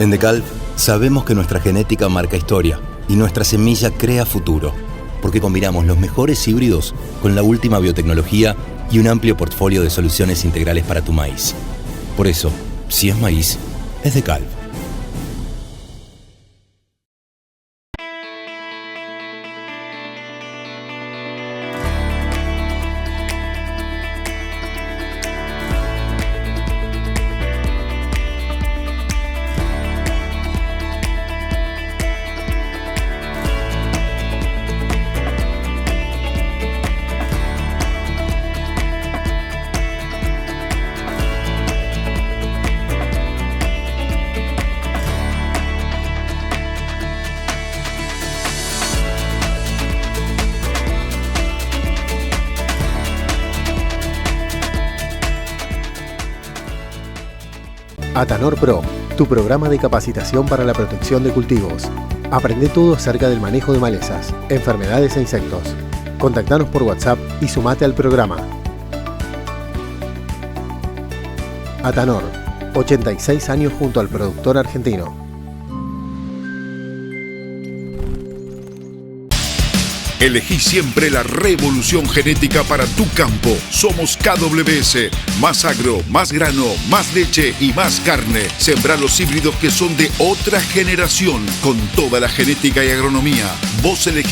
En DeKalb sabemos que nuestra genética marca historia y nuestra semilla crea futuro, porque combinamos los mejores híbridos con la última biotecnología y un amplio portfolio de soluciones integrales para tu maíz. Por eso, si es maíz, es DeKalb. Atanor Pro, tu programa de capacitación para la protección de cultivos. Aprende todo acerca del manejo de malezas, enfermedades e insectos. Contactanos por WhatsApp y sumate al programa. Atanor, 86 años junto al productor argentino. Elegí siempre la revolución genética para tu campo. Somos KWS. Más agro, más grano, más leche y más carne. Sembra los híbridos que son de otra generación. Con toda la genética y agronomía. Vos elegís.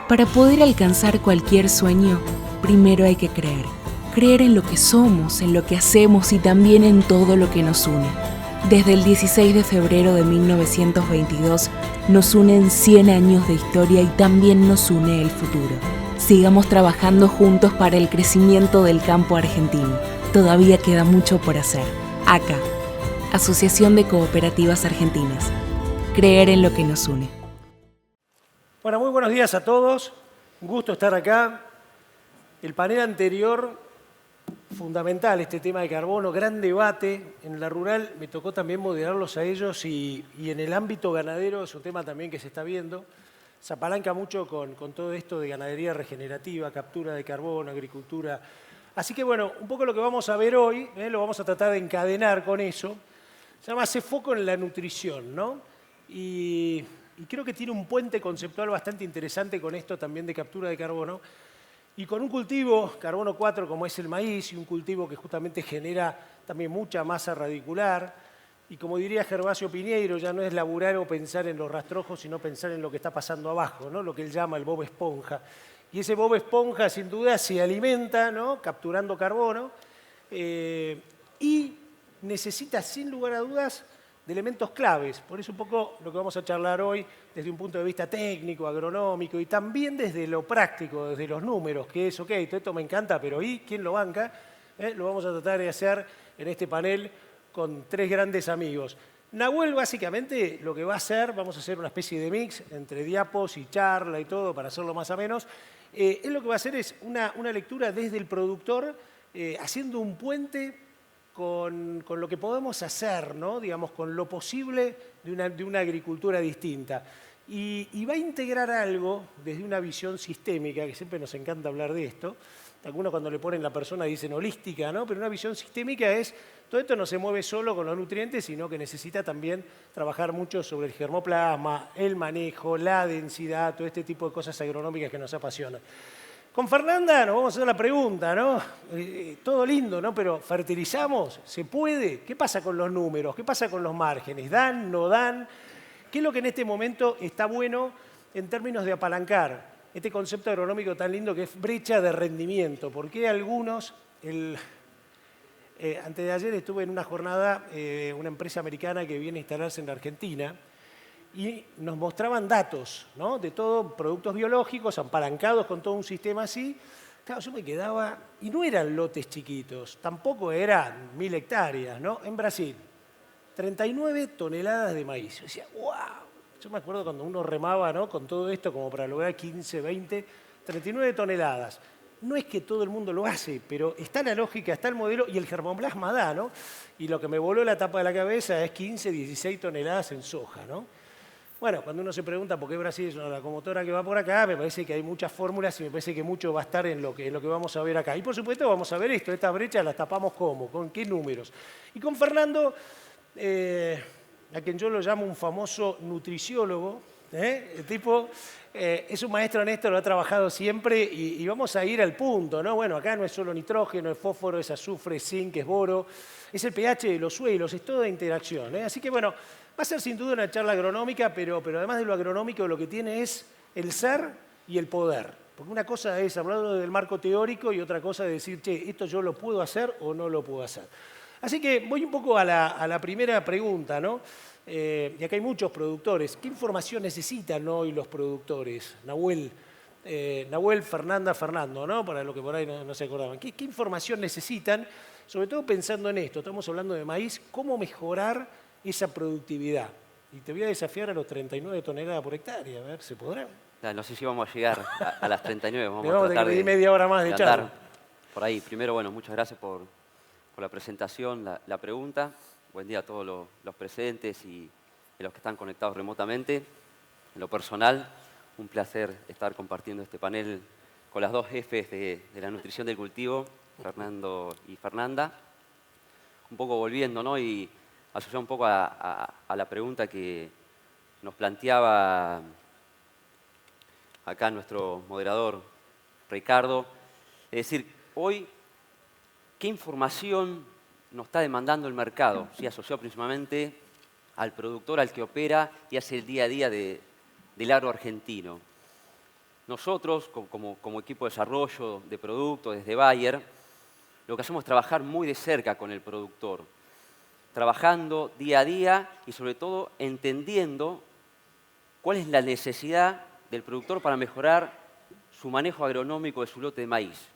Para poder alcanzar cualquier sueño, primero hay que creer. Creer en lo que somos, en lo que hacemos y también en todo lo que nos une. Desde el 16 de febrero de 1922 nos unen 100 años de historia y también nos une el futuro. Sigamos trabajando juntos para el crecimiento del campo argentino. Todavía queda mucho por hacer. ACA, Asociación de Cooperativas Argentinas. Creer en lo que nos une. Bueno, muy buenos días a todos. Un gusto estar acá. El panel anterior, fundamental este tema de carbono, gran debate. En la rural me tocó también moderarlos a ellos y en el ámbito ganadero es un tema también que se está viendo. Se apalanca mucho con todo esto de ganadería regenerativa, captura de carbono, agricultura. Así que bueno, un poco lo que vamos a ver hoy, lo vamos a tratar de encadenar con eso. Se llama Hace foco en la nutrición, ¿no? Y creo que tiene un puente conceptual bastante interesante con esto también de captura de carbono. Y con un cultivo, carbono 4, como es el maíz, y un cultivo que justamente genera también mucha masa radicular. Y como diría Gervasio Piñeiro, ya no es laburar o pensar en los rastrojos, sino pensar en lo que está pasando abajo, ¿no? Lo que él llama el bob esponja. Y ese bob esponja, sin duda, se alimenta, ¿no? Capturando carbono y necesita, sin lugar a dudas, de elementos claves. Por eso un poco lo que vamos a charlar hoy desde un punto de vista técnico, agronómico y también desde lo práctico, desde los números, que es, ok, todo esto me encanta, pero ¿y quién lo banca? Lo vamos a tratar de hacer en este panel con tres grandes amigos. Nahuel básicamente lo que va a hacer, vamos a hacer una especie de mix entre diapos y charla y todo para hacerlo más o menos. Él lo que va a hacer es una lectura desde el productor, haciendo un puente con lo que podemos hacer, ¿no? Digamos, con lo posible de una agricultura distinta. Y va a integrar algo desde una visión sistémica, que siempre nos encanta hablar de esto. Algunos cuando le ponen la persona dicen holística, ¿no? Pero una visión sistémica es, todo esto no se mueve solo con los nutrientes, sino que necesita también trabajar mucho sobre el germoplasma, el manejo, la densidad, todo este tipo de cosas agronómicas que nos apasionan. Con Fernanda nos vamos a hacer la pregunta, ¿no? Todo lindo, ¿no? Pero ¿fertilizamos? ¿Se puede? ¿Qué pasa con los números? ¿Qué pasa con los márgenes? ¿Dan? ¿No dan? ¿Qué es lo que en este momento está bueno en términos de apalancar este concepto agronómico tan lindo que es brecha de rendimiento? ¿Por qué algunos... antes de ayer estuve en una jornada, una empresa americana que viene a instalarse en la Argentina, y nos mostraban datos, ¿no? De todo, productos biológicos, apalancados con todo un sistema así. Claro, yo me quedaba, y no eran lotes chiquitos, tampoco eran 1000 hectáreas, ¿no? En Brasil, 39 toneladas de maíz. Yo decía, wow. Yo me acuerdo cuando uno remaba, ¿no? Con todo esto como para lograr 15, 20, 39 toneladas. No es que todo el mundo lo hace, pero está la lógica, está el modelo y el germoplasma da, ¿no? Y lo que me voló la tapa de la cabeza es 15, 16 toneladas en soja, ¿no? Bueno, cuando uno se pregunta por qué Brasil es una locomotora que va por acá, me parece que hay muchas fórmulas y me parece que mucho va a estar en lo que vamos a ver acá. Y por supuesto vamos a ver esto, estas brechas las tapamos ¿cómo? ¿Con qué números? Y con Fernando, a quien yo lo llamo un famoso nutriciólogo, el tipo es un maestro en esto, lo ha trabajado siempre y vamos a ir al punto, ¿no? Bueno, acá no es solo nitrógeno, es fósforo, es azufre, es zinc, es boro, es el pH de los suelos, es toda interacción, ¿eh? Así que bueno, va a ser sin duda una charla agronómica, pero además de lo agronómico lo que tiene es el ser y el poder. Porque una cosa es hablar del marco teórico y otra cosa es decir, che, esto yo lo puedo hacer o no lo puedo hacer. Así que voy un poco a la primera pregunta, ¿no? Y acá hay muchos productores. ¿Qué información necesitan hoy los productores? Nahuel, Fernanda, Fernando, ¿no? Para los que por ahí no se acordaban. ¿Qué información necesitan? Sobre todo pensando en esto, estamos hablando de maíz, ¿cómo mejorar esa productividad? Y te voy a desafiar a los 39 toneladas por hectárea, a ver, ¿se podrá? No sé si vamos a llegar a las 39, vamos a tratar de media hora más de charla. Por ahí, primero, bueno, muchas gracias por la presentación, la pregunta. Buen día a todos los presentes y los que están conectados remotamente. En lo personal, un placer estar compartiendo este panel con las dos jefes de la nutrición del cultivo, Fernando y Fernanda. Un poco volviendo, ¿no? Y asociado un poco a la pregunta que nos planteaba acá nuestro moderador, Ricardo. Es decir, hoy, ¿qué información nos está demandando el mercado? ¿Sí? Asociado principalmente al productor, al que opera y hace el día a día del agro argentino. Nosotros, como equipo de desarrollo de productos desde Bayer, lo que hacemos es trabajar muy de cerca con el productor, trabajando día a día y sobre todo entendiendo cuál es la necesidad del productor para mejorar su manejo agronómico de su lote de maíz.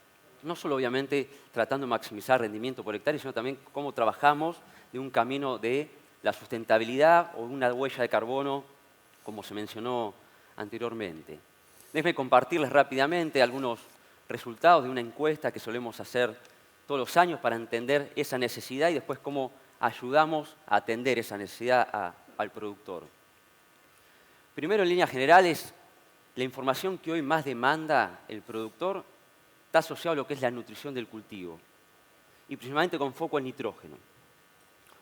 No solo obviamente tratando de maximizar rendimiento por hectárea, sino también cómo trabajamos de un camino de la sustentabilidad o una huella de carbono, como se mencionó anteriormente. Déjenme compartirles rápidamente algunos resultados de una encuesta que solemos hacer todos los años para entender esa necesidad y después cómo ayudamos a atender esa necesidad al productor. Primero, en líneas generales, la información que hoy más demanda el productor está asociado a lo que es la nutrición del cultivo y principalmente con foco en nitrógeno.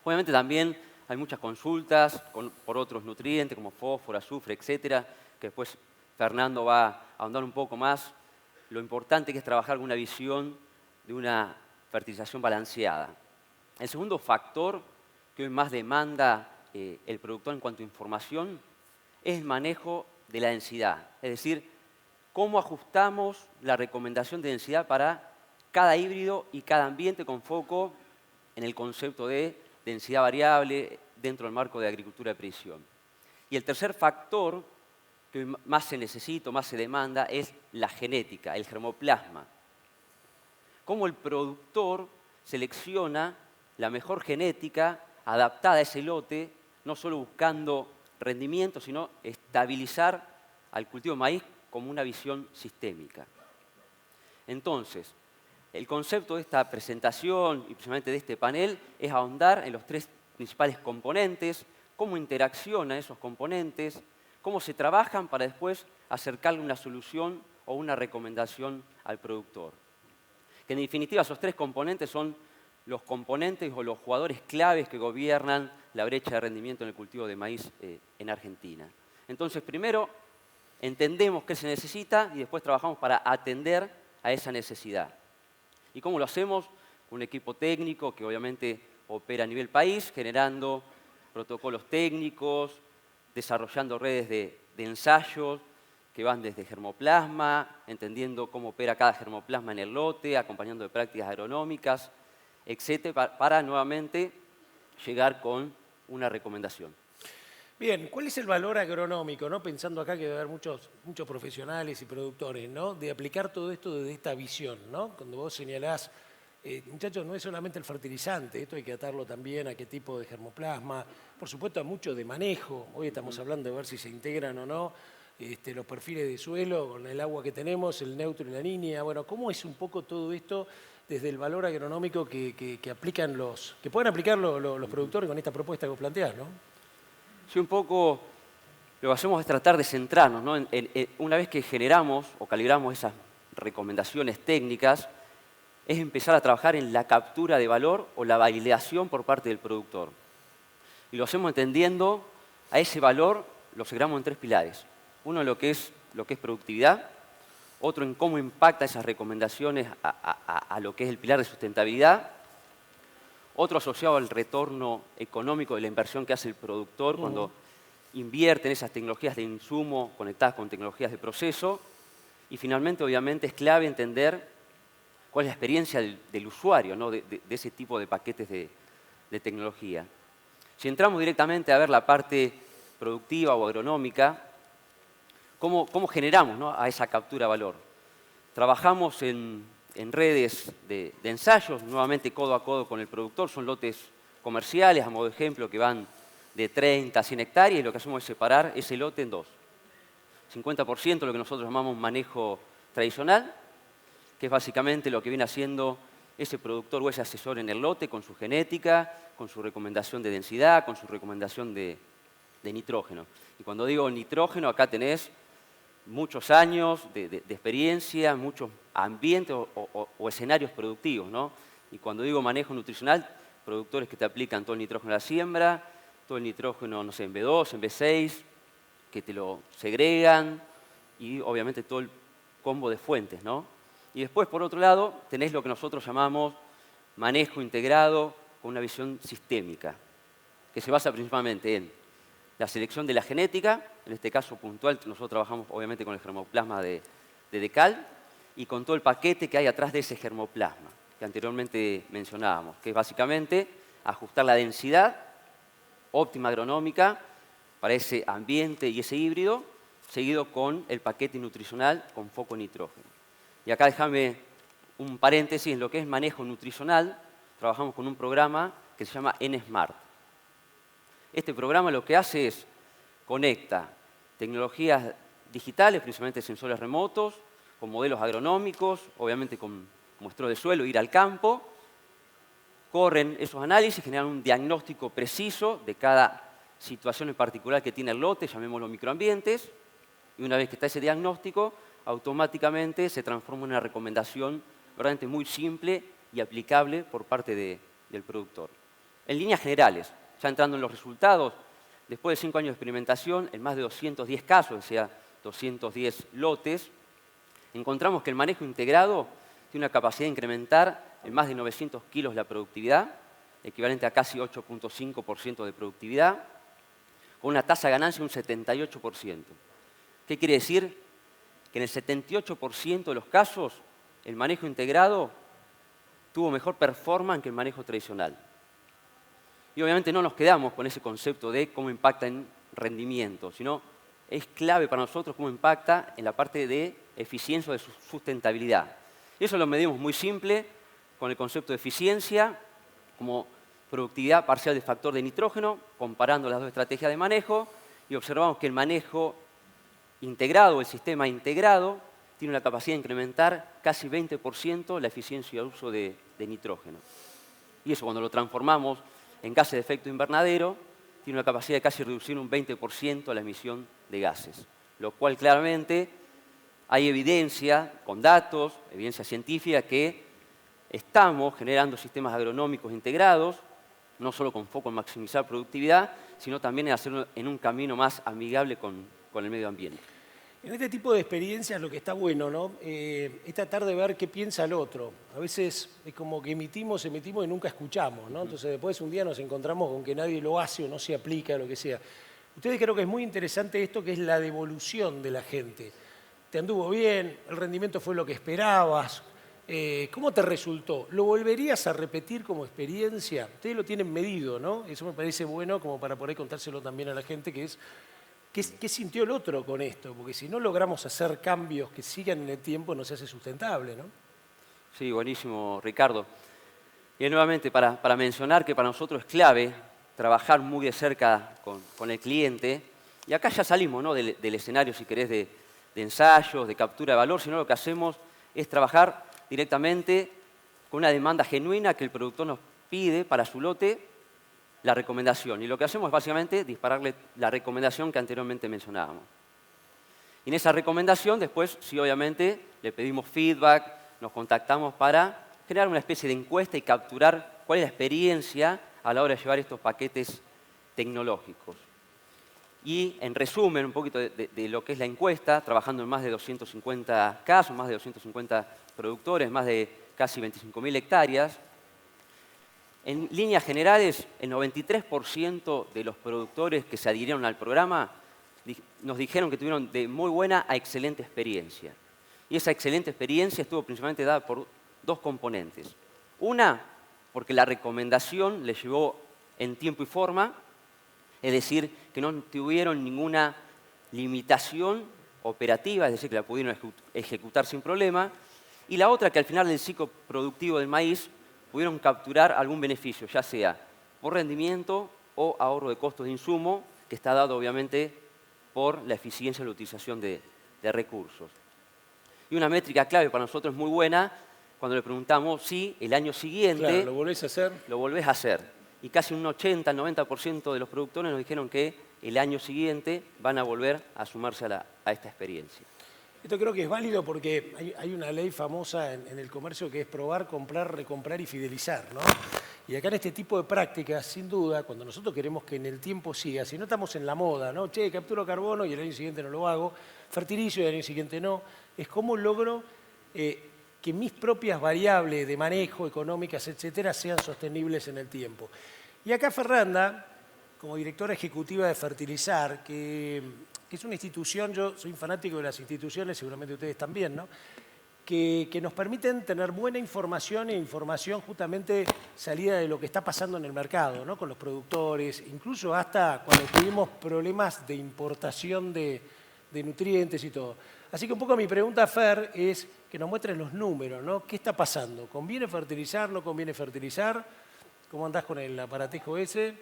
Obviamente también hay muchas consultas por otros nutrientes como fósforo, azufre, etcétera, que después Fernando va a ahondar un poco más. Lo importante que es trabajar con una visión de una fertilización balanceada. El segundo factor que hoy más demanda el productor en cuanto a información es el manejo de la densidad, es decir, cómo ajustamos la recomendación de densidad para cada híbrido y cada ambiente con foco en el concepto de densidad variable dentro del marco de agricultura de precisión. Y el tercer factor que más se necesita, más se demanda, es la genética, el germoplasma. Cómo el productor selecciona la mejor genética adaptada a ese lote, no solo buscando rendimiento, sino estabilizar al cultivo de maíz como una visión sistémica. Entonces, el concepto de esta presentación y principalmente de este panel es ahondar en los tres principales componentes, cómo interaccionan esos componentes, cómo se trabajan para después acercarle una solución o una recomendación al productor. Que en definitiva esos tres componentes son los componentes o los jugadores claves que gobiernan la brecha de rendimiento en el cultivo de maíz en Argentina. Entonces, primero, entendemos qué se necesita y después trabajamos para atender a esa necesidad. ¿Y cómo lo hacemos? Con un equipo técnico que obviamente opera a nivel país, generando protocolos técnicos, desarrollando redes de ensayos que van desde germoplasma, entendiendo cómo opera cada germoplasma en el lote, acompañando de prácticas agronómicas, etcétera, para nuevamente llegar con una recomendación. Bien, ¿cuál es el valor agronómico, ¿no? Pensando acá que debe haber muchos profesionales y productores, ¿no? De aplicar todo esto desde esta visión, ¿no? Cuando vos señalás, muchachos, no es solamente el fertilizante, esto hay que atarlo también a qué tipo de germoplasma, por supuesto a mucho de manejo. Hoy estamos hablando de ver si se integran o no los perfiles de suelo con el agua que tenemos, el neutro y la línea. Bueno, ¿cómo es un poco todo esto desde el valor agronómico que pueden aplicar los productores con esta propuesta que vos planteás, ¿no? Sí, un poco lo que hacemos es tratar de centrarnos, ¿no? Una vez que generamos o calibramos esas recomendaciones técnicas, es empezar a trabajar en la captura de valor o la validación por parte del productor. Y lo hacemos entendiendo a ese valor, lo integramos en 3 pilares. Uno, lo que es productividad. Otro, en cómo impacta esas recomendaciones a lo que es el pilar de sustentabilidad. Otro, asociado al retorno económico de la inversión que hace el productor cuando invierte en esas tecnologías de insumo conectadas con tecnologías de proceso. Y finalmente, obviamente, es clave entender cuál es la experiencia del usuario, ¿no? de ese tipo de paquetes de tecnología. Si entramos directamente a ver la parte productiva o agronómica, ¿cómo generamos, ¿no? a esa captura de valor? Trabajamos en redes de ensayos, nuevamente codo a codo con el productor, son lotes comerciales, a modo de ejemplo, que van de 30 a 100 hectáreas, y lo que hacemos es separar ese lote en 2. 50% lo que nosotros llamamos manejo tradicional, que es básicamente lo que viene haciendo ese productor o ese asesor en el lote con su genética, con su recomendación de densidad, con su recomendación de nitrógeno. Y cuando digo nitrógeno, acá tenés muchos años de experiencia, muchos ambientes o escenarios productivos, ¿no? Y cuando digo manejo nutricional, productores que te aplican todo el nitrógeno a la siembra, todo el nitrógeno, no sé, en B2, en B6, que te lo segregan, y obviamente todo el combo de fuentes, ¿no? Y después, por otro lado, tenés lo que nosotros llamamos manejo integrado con una visión sistémica, que se basa principalmente en la selección de la genética, en este caso puntual, nosotros trabajamos obviamente con el germoplasma de Decal y con todo el paquete que hay atrás de ese germoplasma, que anteriormente mencionábamos, que es básicamente ajustar la densidad óptima agronómica para ese ambiente y ese híbrido, seguido con el paquete nutricional con foco en nitrógeno. Y acá déjame un paréntesis, en lo que es manejo nutricional, trabajamos con un programa que se llama N-Smart. Este programa lo que hace es conecta tecnologías digitales, principalmente sensores remotos, con modelos agronómicos, obviamente con muestreo de suelo, ir al campo, corren esos análisis, generan un diagnóstico preciso de cada situación en particular que tiene el lote, llamémoslo microambientes, y una vez que está ese diagnóstico, automáticamente se transforma en una recomendación realmente muy simple y aplicable por parte del productor. En líneas generales, ya entrando en los resultados, después de 5 años de experimentación, en más de 210 casos, o sea, 210 lotes, encontramos que el manejo integrado tiene una capacidad de incrementar en más de 900 kilos la productividad, equivalente a casi 8.5% de productividad, con una tasa de ganancia de un 78%. ¿Qué quiere decir? Que en el 78% de los casos el manejo integrado tuvo mejor performance que el manejo tradicional. Y obviamente no nos quedamos con ese concepto de cómo impacta en rendimiento, sino es clave para nosotros cómo impacta en la parte de eficiencia o de sustentabilidad. Eso lo medimos muy simple con el concepto de eficiencia como productividad parcial del factor de nitrógeno, comparando las dos estrategias de manejo, y observamos que el manejo integrado, el sistema integrado, tiene una capacidad de incrementar casi 20% la eficiencia y el uso de nitrógeno. Y eso cuando lo transformamos en gases de efecto invernadero, tiene una capacidad de casi reducir un 20% la emisión de gases, lo cual claramente hay evidencia, con datos, evidencia científica, que estamos generando sistemas agronómicos integrados, no solo con foco en maximizar productividad, sino también en hacerlo en un camino más amigable con el medio ambiente. En este tipo de experiencias lo que está bueno, ¿no? Es tratar de ver qué piensa el otro. A veces es como que emitimos y nunca escuchamos, ¿no? Entonces después un día nos encontramos con que nadie lo hace o no se aplica, lo que sea. Ustedes creo que es muy interesante esto que es la devolución de la gente. Te anduvo bien, el rendimiento fue lo que esperabas. ¿Cómo te resultó? ¿Lo volverías a repetir como experiencia? Ustedes lo tienen medido, ¿no? Eso me parece bueno como para poder contárselo también a la gente, que es ¿qué sintió el otro con esto? Porque si no logramos hacer cambios que sigan en el tiempo, no se hace sustentable, ¿no? Sí, buenísimo, Ricardo. Y nuevamente, para mencionar que para nosotros es clave trabajar muy de cerca con el cliente, y acá ya salimos, ¿no?, del escenario, si querés, de ensayos, de captura de valor, sino lo que hacemos es trabajar directamente con una demanda genuina que el productor nos pide para su lote, la recomendación. Y lo que hacemos es básicamente dispararle la recomendación que anteriormente mencionábamos. Y en esa recomendación después, sí, obviamente, le pedimos feedback, nos contactamos para generar una especie de encuesta y capturar cuál es la experiencia a la hora de llevar estos paquetes tecnológicos. Y en resumen, un poquito de lo que es la encuesta, trabajando en más de 250 casos, más de 250 productores, más de casi 25.000 hectáreas, en líneas generales, el 93% de los productores que se adhirieron al programa nos dijeron que tuvieron de muy buena a excelente experiencia. Y esa excelente experiencia estuvo principalmente dada por dos componentes. Una, porque la recomendación les llevó en tiempo y forma, es decir, que no tuvieron ninguna limitación operativa, es decir, que la pudieron ejecutar sin problema. Y la otra, que al final del ciclo productivo del maíz pudieron capturar algún beneficio, ya sea por rendimiento o ahorro de costos de insumo, que está dado obviamente por la eficiencia de la utilización de recursos. Y una métrica clave para nosotros es muy buena cuando le preguntamos si el año siguiente... Claro, ¿lo volvés a hacer? Lo volvés a hacer. Y casi un 80, 90% de los productores nos dijeron que el año siguiente van a volver a sumarse a esta experiencia. Esto creo que es válido porque hay una ley famosa en el comercio que es probar, comprar, recomprar y fidelizar, ¿no? Y acá en este tipo de prácticas, sin duda, cuando nosotros queremos que en el tiempo siga, si no estamos en la moda, ¿no? Che, capturo carbono y el año siguiente no lo hago, fertilizo y el año siguiente no, es cómo logro que mis propias variables de manejo, económicas, etcétera, sean sostenibles en el tiempo. Y acá Fernanda, como directora ejecutiva de Fertilizar, que es una institución, yo soy fanático de las instituciones, seguramente ustedes también, ¿no?, que nos permiten tener buena información e información justamente salida de lo que está pasando en el mercado, ¿no?, con los productores, incluso hasta cuando tuvimos problemas de importación de nutrientes y todo. Así que un poco mi pregunta, Fer, es que nos muestres los números, ¿no? ¿Qué está pasando? ¿Conviene fertilizar? ¿No conviene fertilizar? ¿Cómo andás con el aparatejo ese?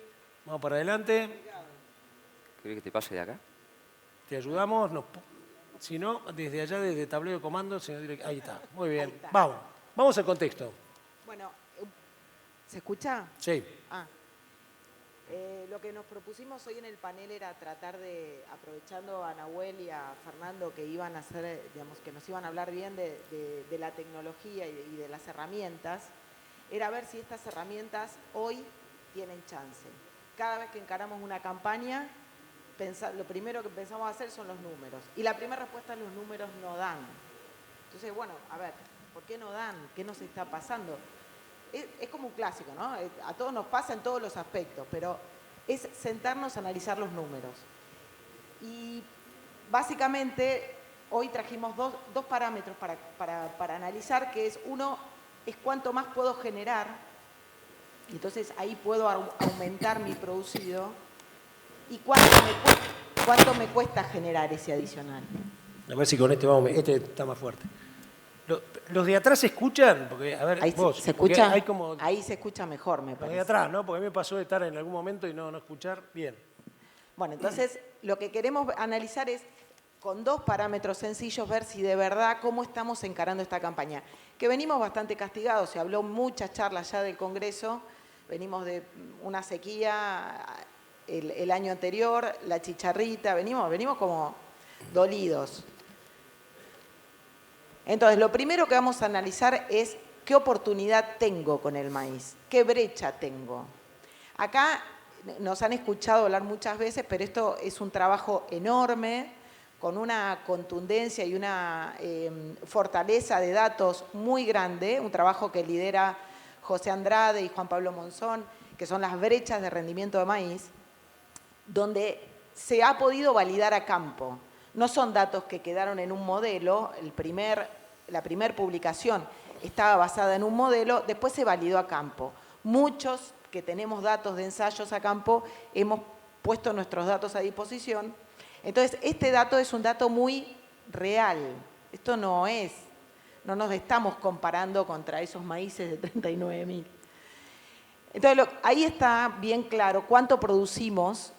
Vamos para adelante. ¿Querés que te pase de acá? Te ayudamos. Si no, desde allá, desde tablero de comando, señor director. Ahí está. Muy bien. Está. Vamos al contexto. Bueno, ¿se escucha? Sí. Lo que nos propusimos hoy en el panel era tratar de, aprovechando a Nahuel y a Fernando que iban a hacer, digamos, que nos iban a hablar bien de la tecnología y de las herramientas, era ver si estas herramientas hoy tienen chance. Cada vez que encaramos una campaña, lo primero que pensamos hacer son los números. Y la primera respuesta es: los números no dan. Entonces, bueno, a ver, ¿por qué no dan? ¿Qué nos está pasando? Es como un clásico, ¿no? A todos nos pasa en todos los aspectos, pero es sentarnos a analizar los números. Y básicamente hoy trajimos dos parámetros para analizar, que es uno, es cuánto más puedo generar, y entonces ahí puedo aumentar mi producido, y cuánto me cuesta generar ese adicional. A ver si con este está más fuerte. ¿Los de atrás se escuchan? Porque, a ver, ahí vos, se escucha, hay como... ahí se escucha mejor, me Los parece. de atrás, ¿no? Porque a mí me pasó de estar en algún momento y no escuchar bien. Bueno, entonces lo que queremos analizar es, con dos parámetros sencillos, ver si de verdad cómo estamos encarando esta campaña. Que venimos bastante castigados, se habló muchas charlas ya del Congreso, venimos de una sequía el año anterior, la chicharrita, venimos como dolidos. Entonces, lo primero que vamos a analizar es qué oportunidad tengo con el maíz, qué brecha tengo. Acá nos han escuchado hablar muchas veces, pero esto es un trabajo enorme, con una contundencia y una fortaleza de datos muy grande, un trabajo que lidera José Andrade y Juan Pablo Monzón, que son las brechas de rendimiento de maíz, donde se ha podido validar a campo. No son datos que quedaron en un modelo, la primer publicación estaba basada en un modelo, después se validó a campo. Muchos que tenemos datos de ensayos a campo hemos puesto nuestros datos a disposición. Entonces, este dato es un dato muy real. Esto no nos estamos comparando contra esos maíces de 39.000. Entonces, ahí está bien claro cuánto producimos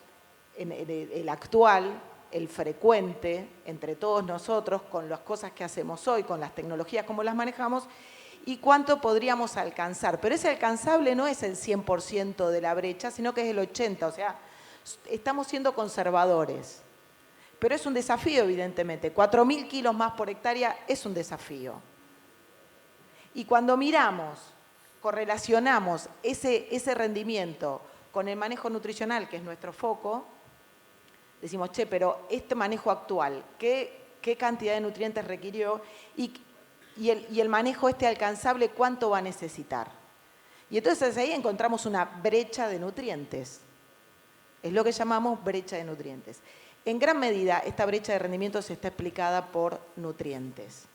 en el actual, el frecuente, entre todos nosotros, con las cosas que hacemos hoy, con las tecnologías como las manejamos, y cuánto podríamos alcanzar. Pero ese alcanzable no es el 100% de la brecha, sino que es el 80%. O sea, estamos siendo conservadores. Pero es un desafío, evidentemente. 4.000 kilos más por hectárea es un desafío. Y cuando miramos, correlacionamos ese rendimiento con el manejo nutricional, que es nuestro foco, decimos, che, pero este manejo actual, ¿qué cantidad de nutrientes requirió? Y el manejo alcanzable, ¿cuánto va a necesitar? Y entonces ahí encontramos una brecha de nutrientes. Es lo que llamamos brecha de nutrientes. En gran medida, esta brecha de rendimiento está explicada por nutrientes,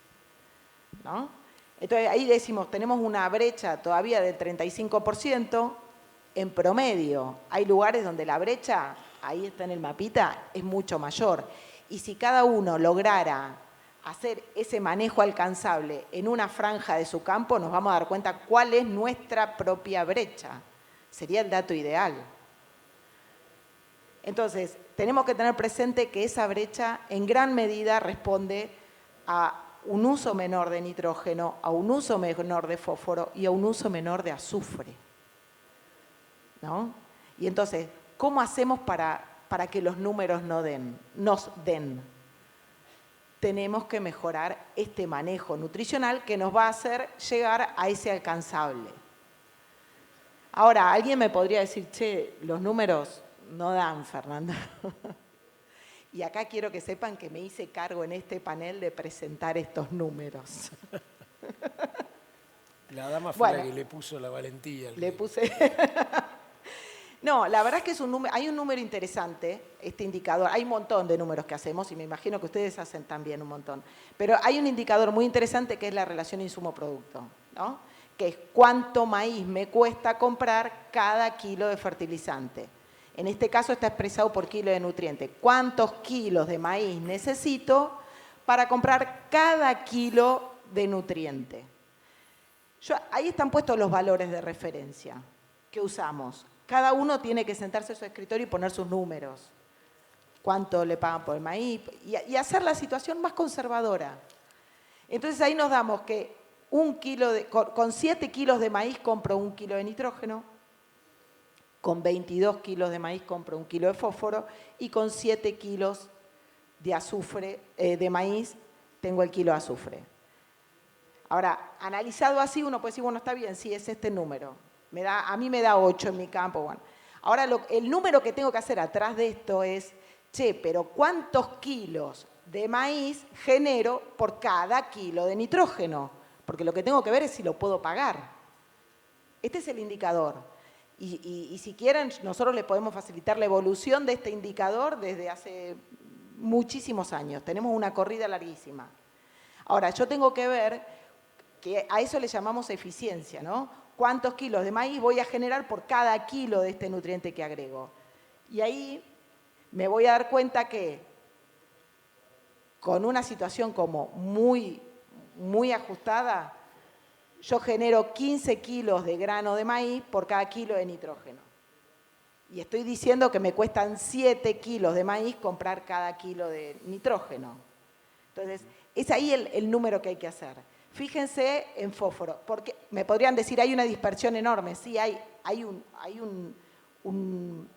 ¿no? Entonces, ahí decimos, tenemos una brecha todavía del 35% en promedio. Hay lugares donde la brecha, ahí está en el mapita, es mucho mayor. Y si cada uno lograra hacer ese manejo alcanzable en una franja de su campo, nos vamos a dar cuenta cuál es nuestra propia brecha. Sería el dato ideal. Entonces, tenemos que tener presente que esa brecha en gran medida responde a un uso menor de nitrógeno, a un uso menor de fósforo y a un uso menor de azufre, ¿no? Y entonces, ¿cómo hacemos para que los números nos den? Tenemos que mejorar este manejo nutricional que nos va a hacer llegar a ese alcanzable. Ahora, alguien me podría decir, che, los números no dan, Fernanda. Y acá quiero que sepan que me hice cargo en este panel de presentar estos números. La dama fue la que le puso la valentía. Le puse... No, la verdad es que hay un número interesante, este indicador. Hay un montón de números que hacemos y me imagino que ustedes hacen también un montón. Pero hay un indicador muy interesante que es la relación insumo-producto, ¿no? Que es cuánto maíz me cuesta comprar cada kilo de fertilizante. En este caso está expresado por kilo de nutriente. ¿Cuántos kilos de maíz necesito para comprar cada kilo de nutriente? Ahí están puestos los valores de referencia que usamos. Cada uno tiene que sentarse a su escritorio y poner sus números. Cuánto le pagan por el maíz y hacer la situación más conservadora. Entonces ahí nos damos que con 7 kilos de maíz compro 1 kilo de nitrógeno, con 22 kilos de maíz compro 1 kilo de fósforo y con 7 kilos de azufre, de maíz tengo el kilo de azufre. Ahora, analizado así, uno puede decir, bueno, está bien, sí, es este número. A mí me da 8 en mi campo. Bueno. Ahora, el número que tengo que hacer atrás de esto es, che, pero ¿cuántos kilos de maíz genero por cada kilo de nitrógeno? Porque lo que tengo que ver es si lo puedo pagar. Este es el indicador. Y si quieren, nosotros les podemos facilitar la evolución de este indicador desde hace muchísimos años. Tenemos una corrida larguísima. Ahora, yo tengo que ver, que a eso le llamamos eficiencia, ¿no? ¿Cuántos kilos de maíz voy a generar por cada kilo de este nutriente que agrego? Y ahí me voy a dar cuenta que con una situación como muy, muy ajustada, yo genero 15 kilos de grano de maíz por cada kilo de nitrógeno. Y estoy diciendo que me cuestan 7 kilos de maíz comprar cada kilo de nitrógeno. Entonces, es ahí el número que hay que hacer. Fíjense en fósforo, porque me podrían decir, hay una dispersión enorme. Sí, hay un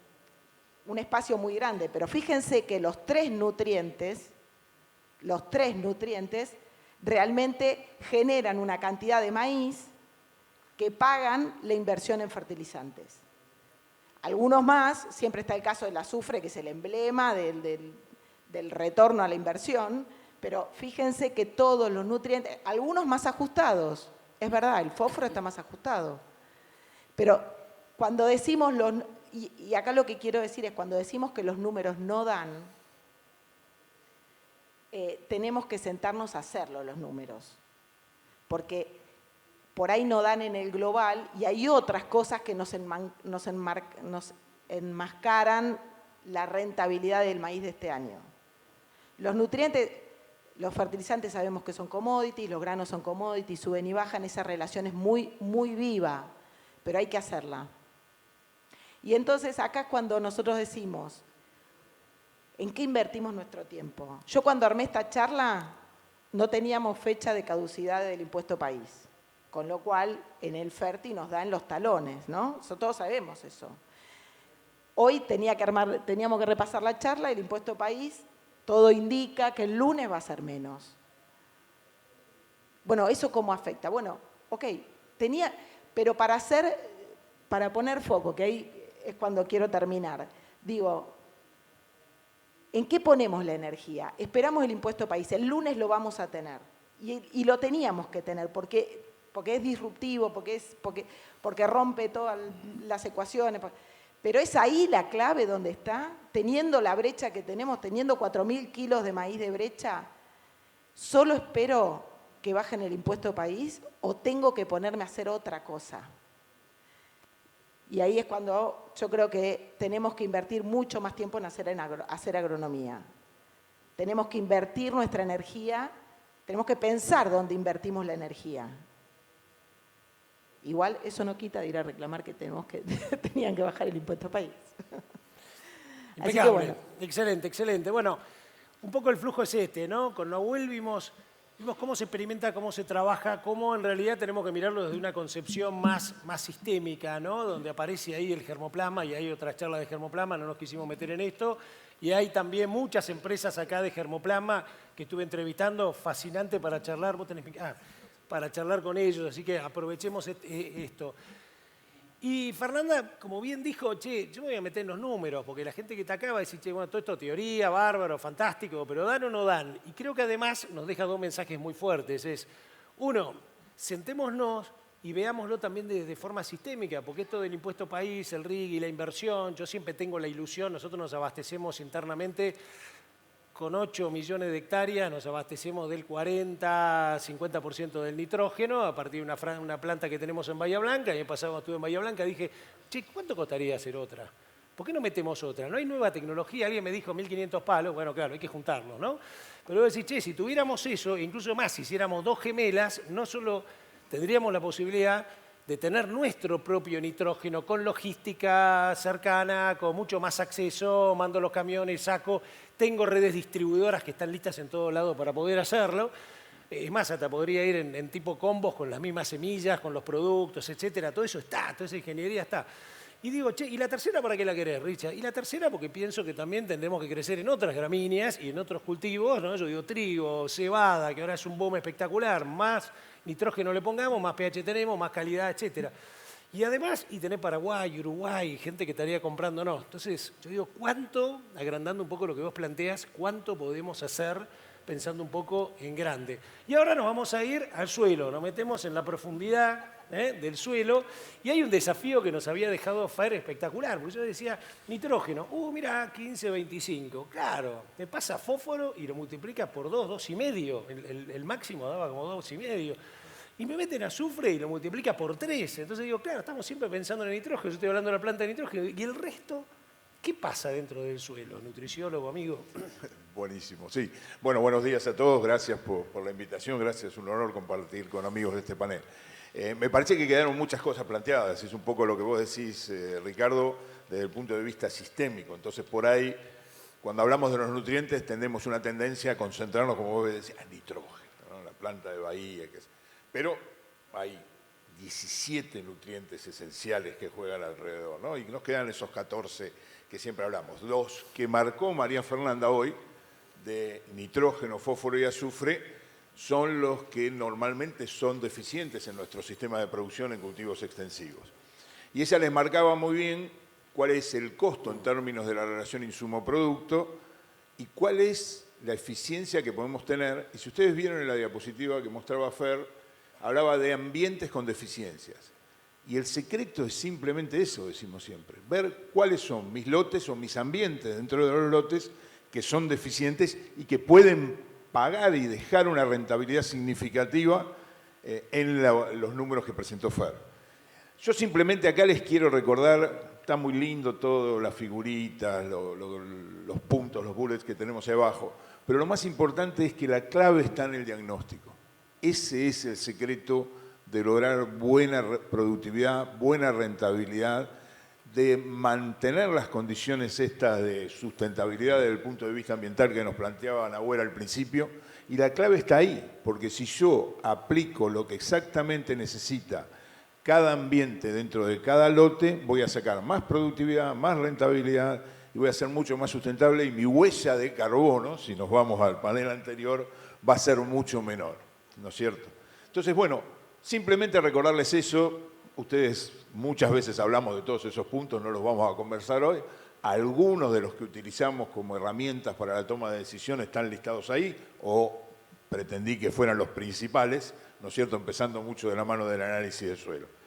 espacio muy grande, pero fíjense que los tres nutrientes realmente generan una cantidad de maíz que pagan la inversión en fertilizantes. Algunos más, siempre está el caso del azufre, que es el emblema del retorno a la inversión, pero fíjense que todos los nutrientes, algunos más ajustados, es verdad, el fósforo está más ajustado, pero cuando decimos y acá lo que quiero decir es cuando decimos que los números no dan, tenemos que sentarnos a hacerlo los números, porque por ahí no dan en el global y hay otras cosas que nos enmascaran la rentabilidad del maíz de este año. Los nutrientes, los fertilizantes sabemos que son commodities, los granos son commodities, suben y bajan, esa relación es muy, muy viva, pero hay que hacerla. Y entonces acá es cuando nosotros decimos, ¿en qué invertimos nuestro tiempo? Yo cuando armé esta charla no teníamos fecha de caducidad del impuesto país, con lo cual en el Ferti nos dan los talones, ¿no? Todos sabemos eso. Hoy teníamos que repasar la charla, el impuesto país, todo indica que el lunes va a ser menos. Bueno, ¿eso cómo afecta? Bueno, ok, pero para poner foco, que ahí es cuando quiero terminar, digo, ¿en qué ponemos la energía? Esperamos el impuesto país, el lunes lo vamos a tener. Y lo teníamos que tener, porque es disruptivo, porque rompe todas las ecuaciones. Pero es ahí la clave donde está, teniendo la brecha que tenemos, teniendo 4.000 kilos de maíz de brecha, ¿solo espero que bajen el impuesto país o tengo que ponerme a hacer otra cosa? Y ahí es cuando yo creo que tenemos que invertir mucho más tiempo en hacer agronomía. Tenemos que invertir nuestra energía, tenemos que pensar dónde invertimos la energía. Igual eso no quita de ir a reclamar que tenían que bajar el impuesto país. Impecable. Así que bueno. Excelente, excelente. Bueno, un poco el flujo es este, ¿no? Con Nahuel vimos cómo se experimenta, cómo se trabaja, cómo en realidad tenemos que mirarlo desde una concepción más sistémica, ¿no? Donde aparece ahí el germoplasma y hay otras charlas de germoplasma, no nos quisimos meter en esto. Y hay también muchas empresas acá de germoplasma que estuve entrevistando, fascinante para charlar. Vos tenés para charlar con ellos, así que aprovechemos esto. Y Fernanda, como bien dijo, yo me voy a meter en los números, porque la gente que está acá va a decir, bueno, todo esto teoría, bárbaro, fantástico, pero ¿dan o no dan? Y creo que además nos deja dos mensajes muy fuertes. Uno, sentémonos y veámoslo también de forma sistémica, porque esto del impuesto país, el RIG y la inversión, yo siempre tengo la ilusión, nosotros nos abastecemos internamente con 8 millones de hectáreas, nos abastecemos del 40-50% del nitrógeno a partir de una planta que tenemos en Bahía Blanca. Y el pasado estuve en Bahía Blanca, dije, ¿cuánto costaría hacer otra? ¿Por qué no metemos otra? No hay nueva tecnología, alguien me dijo 1.500 palos, bueno, claro, hay que juntarlos, ¿no? Pero voy a decir, si tuviéramos eso, incluso más, si hiciéramos 2 gemelas, no solo tendríamos la posibilidad de tener nuestro propio nitrógeno con logística cercana, con mucho más acceso, mando los camiones, saco, tengo redes distribuidoras que están listas en todo lado para poder hacerlo. Es más, hasta podría ir en tipo combos con las mismas semillas, con los productos, etcétera. Todo eso está, toda esa ingeniería está. Y digo, ¿y la tercera para qué la querés, Richard? Y la tercera porque pienso que también tendremos que crecer en otras gramíneas y en otros cultivos, ¿no? Yo digo trigo, cebada, que ahora es un boom espectacular, más nitrógeno le pongamos, más pH tenemos, más calidad, etcétera. Y además, y tenés Paraguay, Uruguay, gente que estaría comprando, no. Entonces, yo digo, ¿cuánto, agrandando un poco lo que vos planteás, cuánto podemos hacer pensando un poco en grande? Y ahora nos vamos a ir al suelo, nos metemos en la profundidad del suelo, y hay un desafío que nos había dejado Fer espectacular, porque yo decía, nitrógeno, mira, 15, 25, claro, te pasa fósforo y lo multiplica por 2, 2,5, el máximo daba como 2,5, y me meten azufre y lo multiplica por 3, entonces digo, claro, estamos siempre pensando en el nitrógeno, yo estoy hablando de la planta de nitrógeno, y el resto, ¿qué pasa dentro del suelo? Nutriciólogo, amigo. Buenísimo, sí. Bueno, buenos días a todos, gracias por la invitación, gracias, es un honor compartir con amigos de este panel. Me parece que quedaron muchas cosas planteadas, es un poco lo que vos decís, Ricardo, desde el punto de vista sistémico. Entonces, por ahí, cuando hablamos de los nutrientes, tendemos una tendencia a concentrarnos, como vos decís, en nitrógeno, ¿no? La planta de Bahía. Pero hay 17 nutrientes esenciales que juegan alrededor, ¿no? Y nos quedan esos 14 que siempre hablamos. Los que marcó María Fernanda hoy, de nitrógeno, fósforo y azufre, son los que normalmente son deficientes en nuestro sistema de producción en cultivos extensivos. Y ella les marcaba muy bien cuál es el costo en términos de la relación insumo-producto y cuál es la eficiencia que podemos tener. Y si ustedes vieron en la diapositiva que mostraba Fer, hablaba de ambientes con deficiencias. Y el secreto es simplemente eso, decimos siempre, ver cuáles son mis lotes o mis ambientes dentro de los lotes que son deficientes y que pueden pagar y dejar una rentabilidad significativa en los números que presentó Fer. Yo simplemente acá les quiero recordar, está muy lindo todo, las figuritas, los puntos, los bullets que tenemos ahí abajo, pero lo más importante es que la clave está en el diagnóstico. Ese es el secreto de lograr buena productividad, buena rentabilidad, de mantener las condiciones estas de sustentabilidad desde el punto de vista ambiental que nos planteaba Nahuel al principio. Y la clave está ahí, porque si yo aplico lo que exactamente necesita cada ambiente dentro de cada lote, voy a sacar más productividad, más rentabilidad y voy a ser mucho más sustentable y mi huella de carbono, si nos vamos al panel anterior, va a ser mucho menor, ¿no es cierto? Entonces, bueno, simplemente recordarles eso. Ustedes muchas veces hablamos de todos esos puntos, no los vamos a conversar hoy. Algunos de los que utilizamos como herramientas para la toma de decisiones están listados ahí, o pretendí que fueran los principales, ¿no es cierto?, empezando mucho de la mano del análisis del suelo.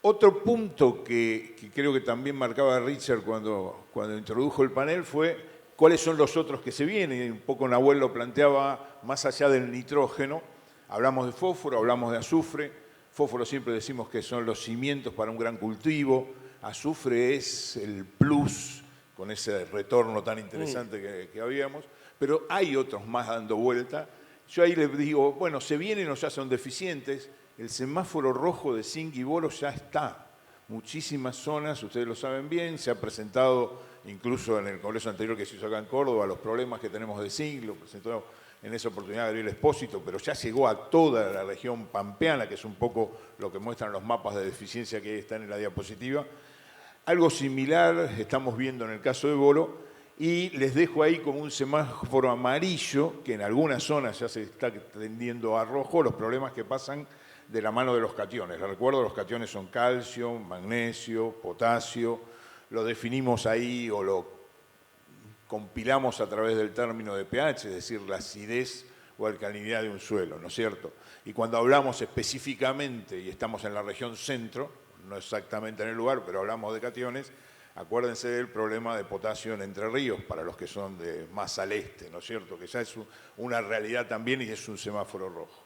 Otro punto que creo que también marcaba Richard cuando introdujo el panel fue cuáles son los otros que se vienen. Y un poco Nahuel lo planteaba más allá del nitrógeno. Hablamos de fósforo, hablamos de azufre. Fósforo siempre decimos que son los cimientos para un gran cultivo. Azufre es el plus con ese retorno tan interesante que habíamos. Pero hay otros más dando vuelta. Yo ahí les digo, bueno, se vienen o ya son deficientes. El semáforo rojo de zinc y boro ya está. Muchísimas zonas, ustedes lo saben bien, se ha presentado incluso en el congreso anterior que se hizo acá en Córdoba, los problemas que tenemos de zinc, lo presentó en esa oportunidad Gabriel Espósito, pero ya llegó a toda la región pampeana, que es un poco lo que muestran los mapas de deficiencia que están en la diapositiva. Algo similar estamos viendo en el caso de boro, y les dejo ahí como un semáforo amarillo, que en algunas zonas ya se está tendiendo a rojo, los problemas que pasan de la mano de los cationes. Les recuerdo, los cationes son calcio, magnesio, potasio. Lo definimos ahí o lo compilamos a través del término de pH, es decir, la acidez o alcalinidad de un suelo, ¿no es cierto? Y cuando hablamos específicamente, y estamos en la región centro, no exactamente en el lugar, pero hablamos de cationes, acuérdense del problema de potasio en Entre Ríos, para los que son de más al este, ¿no es cierto? Que ya es una realidad también y es un semáforo rojo.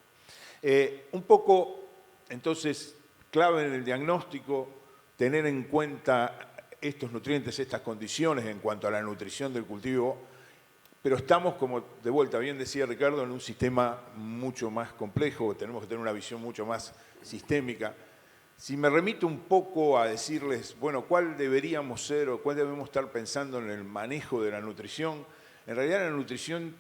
Un poco, entonces, clave en el diagnóstico, tener en cuenta estos nutrientes, estas condiciones en cuanto a la nutrición del cultivo, pero estamos, como de vuelta bien decía Ricardo, en un sistema mucho más complejo, tenemos que tener una visión mucho más sistémica. Si me remito un poco a decirles, bueno, ¿cuál deberíamos ser o cuál debemos estar pensando en el manejo de la nutrición? En realidad la nutrición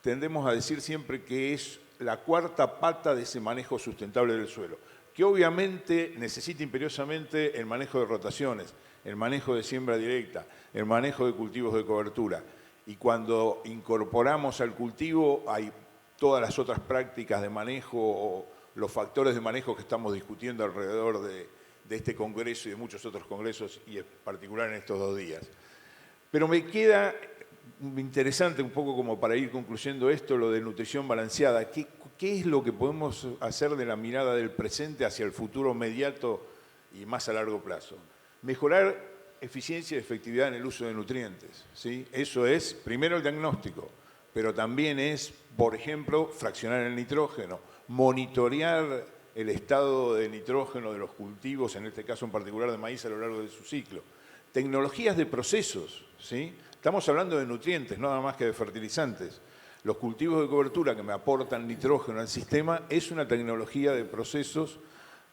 tendemos a decir siempre que es la cuarta pata de ese manejo sustentable del suelo, que obviamente necesita imperiosamente el manejo de rotaciones, el manejo de siembra directa, el manejo de cultivos de cobertura. Y cuando incorporamos al cultivo hay todas las otras prácticas de manejo o los factores de manejo que estamos discutiendo alrededor de este congreso y de muchos otros congresos, y en particular en estos 2 días. Pero me queda interesante un poco como para ir concluyendo esto, lo de nutrición balanceada. ¿Qué es lo que podemos hacer de la mirada del presente hacia el futuro inmediato y más a largo plazo? Mejorar eficiencia y efectividad en el uso de nutrientes, ¿sí? Eso es, primero, el diagnóstico, pero también es, por ejemplo, fraccionar el nitrógeno, monitorear el estado de nitrógeno de los cultivos, en este caso en particular de maíz, a lo largo de su ciclo. Tecnologías de procesos, ¿sí? Estamos hablando de nutrientes, no nada más que de fertilizantes. Los cultivos de cobertura que me aportan nitrógeno al sistema es una tecnología de procesos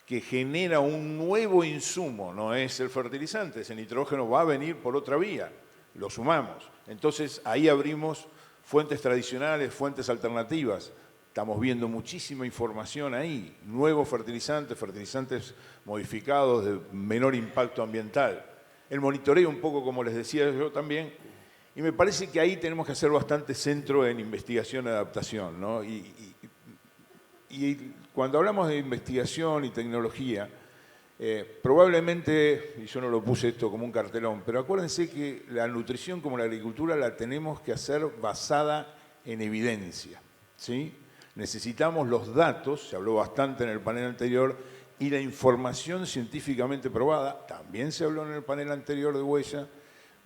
que genera un nuevo insumo, no es el fertilizante, ese nitrógeno va a venir por otra vía, lo sumamos. Entonces ahí abrimos fuentes tradicionales, fuentes alternativas. Estamos viendo muchísima información ahí, nuevos fertilizantes, fertilizantes modificados de menor impacto ambiental. El monitoreo un poco, como les decía yo también, y me parece que ahí tenemos que hacer bastante centro en investigación y adaptación, ¿no? Y cuando hablamos de investigación y tecnología, probablemente, y yo no lo puse esto como un cartelón, pero acuérdense que la nutrición como la agricultura la tenemos que hacer basada en evidencia, ¿sí? Necesitamos los datos, se habló bastante en el panel anterior, y la información científicamente probada, también se habló en el panel anterior de Huella,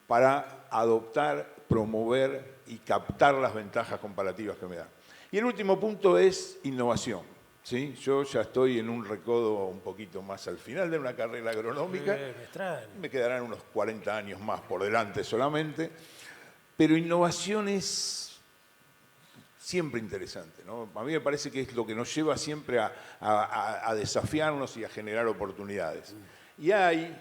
para adoptar, promover y captar las ventajas comparativas que me da. Y el último punto es innovación. ¿sí? Yo ya estoy en un recodo un poquito más al final de una carrera agronómica. Me extraña. Me quedarán unos 40 años más por delante solamente. Pero innovación es siempre interesante, ¿no? A mí me parece que es lo que nos lleva siempre a desafiarnos y a generar oportunidades. Y hay,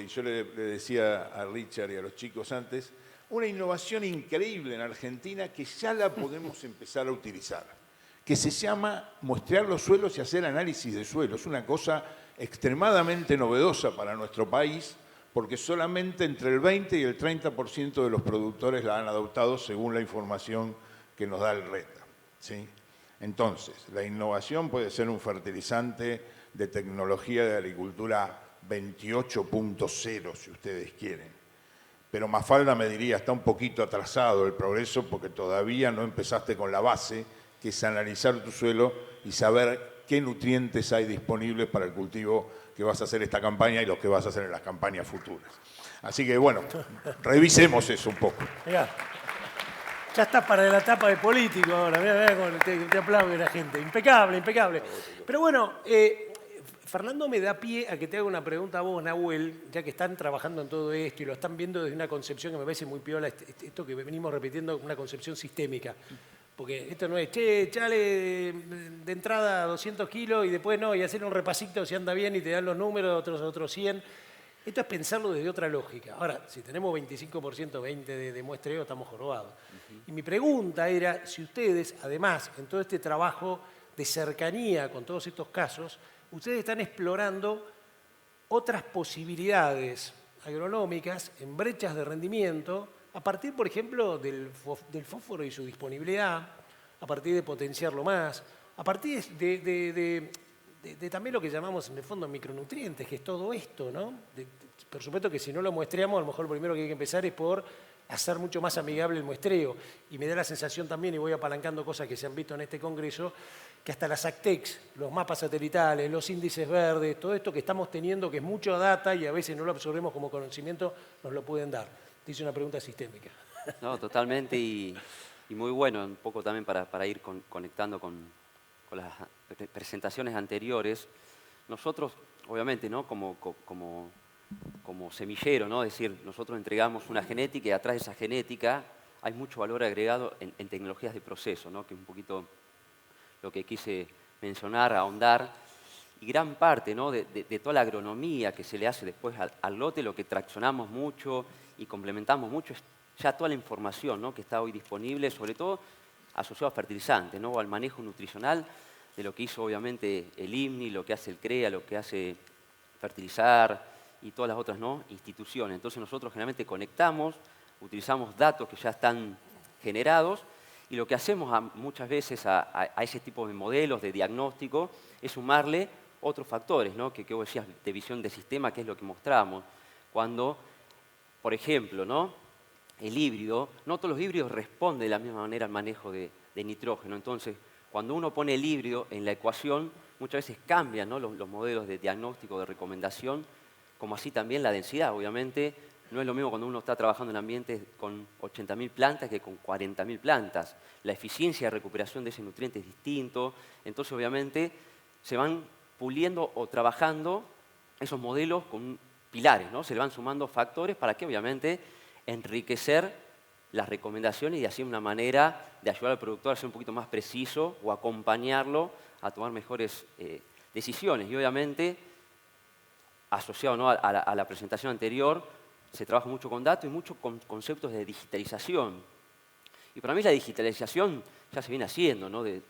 yo le decía a Richard y a los chicos antes, una innovación increíble en Argentina que ya la podemos empezar a utilizar, que se llama muestrear los suelos y hacer análisis de suelos. Es una cosa extremadamente novedosa para nuestro país, porque solamente entre el 20 y el 30% de los productores la han adoptado según la información que nos da el RETA, ¿sí? Entonces, la innovación puede ser un fertilizante de tecnología de agricultura 28.0, si ustedes quieren. Pero Mafalda me diría, está un poquito atrasado el progreso porque todavía no empezaste con la base, que es analizar tu suelo y saber qué nutrientes hay disponibles para el cultivo que vas a hacer esta campaña y los que vas a hacer en las campañas futuras. Así que, bueno, revisemos eso un poco. Mirá, ya estás para la etapa de político ahora. Mirá, te aplaude la gente. Impecable, impecable. Pero bueno, Fernando me da pie a que te haga una pregunta a vos, Nahuel, ya que están trabajando en todo esto y lo están viendo desde una concepción que me parece muy piola, esto que venimos repitiendo, una concepción sistémica. Porque esto no es, echale de entrada 200 kilos y después no, y hacer un repasito si anda bien y te dan los números, otros 100. Esto es pensarlo desde otra lógica. Ahora, si tenemos 25%, 20% de muestreo, estamos jorobados. Y mi pregunta era si ustedes, además, en todo este trabajo de cercanía con todos estos casos, ustedes están explorando otras posibilidades agronómicas en brechas de rendimiento, a partir, por ejemplo, del fósforo y su disponibilidad, a partir de potenciarlo más, a partir de también lo que llamamos en el fondo micronutrientes, que es todo esto, ¿no? Por supuesto que si no lo muestreamos, a lo mejor lo primero que hay que empezar es por hacer mucho más amigable el muestreo. Y me da la sensación también, y voy apalancando cosas que se han visto en este congreso, que hasta las ACTEX, los mapas satelitales, los índices verdes, todo esto que estamos teniendo, que es mucha data y a veces no lo absorbemos como conocimiento, nos lo pueden dar. Te hice una pregunta sistémica. No, totalmente, y muy bueno, un poco también para ir conectando con las presentaciones anteriores. Nosotros, obviamente, ¿no? como semillero, ¿no? Es decir, nosotros entregamos una genética y atrás de esa genética hay mucho valor agregado en tecnologías de proceso, ¿no? Que es un poquito lo que quise mencionar, ahondar. Y gran parte, ¿no? de toda la agronomía que se le hace después al lote, lo que traccionamos mucho y complementamos mucho es ya toda la información, ¿no? Que está hoy disponible, sobre todo asociado a fertilizantes, ¿no? O al manejo nutricional de lo que hizo obviamente el INMI, lo que hace el CREA, lo que hace fertilizar y todas las otras, ¿no? Instituciones. Entonces nosotros generalmente conectamos, utilizamos datos que ya están generados y lo que hacemos muchas veces a ese tipo de modelos de diagnóstico es sumarle otros factores, ¿no? Que vos decías de visión de sistema, que es lo que mostramos. Cuando, por ejemplo, ¿no? El híbrido, no todos los híbridos responden de la misma manera al manejo de nitrógeno. Entonces, cuando uno pone el híbrido en la ecuación, muchas veces cambian, ¿no? los modelos de diagnóstico, de recomendación, como así también la densidad. Obviamente, no es lo mismo cuando uno está trabajando en ambientes con 80.000 plantas que con 40.000 plantas. La eficiencia de recuperación de ese nutriente es distinto. Entonces, obviamente, se van puliendo o trabajando esos modelos con pilares, ¿no? Se le van sumando factores para que, obviamente, enriquecer las recomendaciones y así una manera de ayudar al productor a ser un poquito más preciso o acompañarlo a tomar mejores decisiones. Y obviamente, asociado, ¿no? a la presentación anterior, se trabaja mucho con datos y mucho con conceptos de digitalización. Y para mí la digitalización ya se viene haciendo, ¿no? De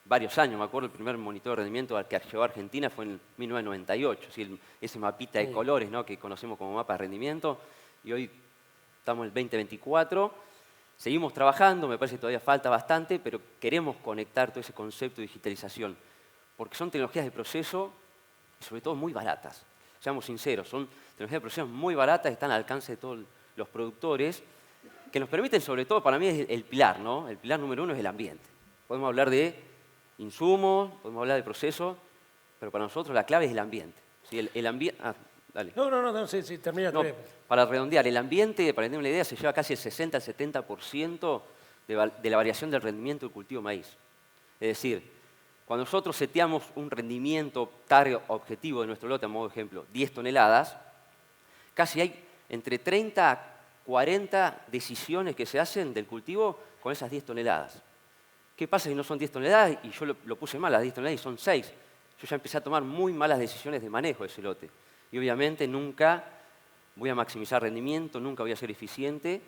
varios años. Me acuerdo el primer monitor de rendimiento al que llegó a Argentina fue en 1998, ¿sí? Ese mapita de colores, ¿no? Que conocemos como mapa de rendimiento. Y hoy estamos en el 2024. Seguimos trabajando, me parece que todavía falta bastante, pero queremos conectar todo ese concepto de digitalización, porque son tecnologías de proceso y sobre todo muy baratas. Seamos sinceros, son tecnologías de proceso muy baratas, están al alcance de todos los productores, que nos permiten, sobre todo, para mí es el pilar, ¿no? El pilar número 1 es el ambiente. Podemos hablar de insumos, podemos hablar de proceso, pero para nosotros la clave es el ambiente. ¿Sí? El ambiente... Dale. No, sí, termina. No, para redondear, el ambiente, para tener una idea, se lleva casi el 60 al 70% de la variación del rendimiento del cultivo de maíz. Es decir, Cuando nosotros seteamos un rendimiento target objetivo de nuestro lote, a modo de ejemplo, 10 toneladas, casi hay entre 30 a 40 decisiones que se hacen del cultivo con esas 10 toneladas. ¿Qué pasa si no son 10 toneladas? Y yo lo puse mal, las 10 toneladas, y son 6. Yo ya empecé a tomar muy malas decisiones de manejo de ese lote. Y obviamente nunca voy a maximizar rendimiento, nunca voy a ser eficiente,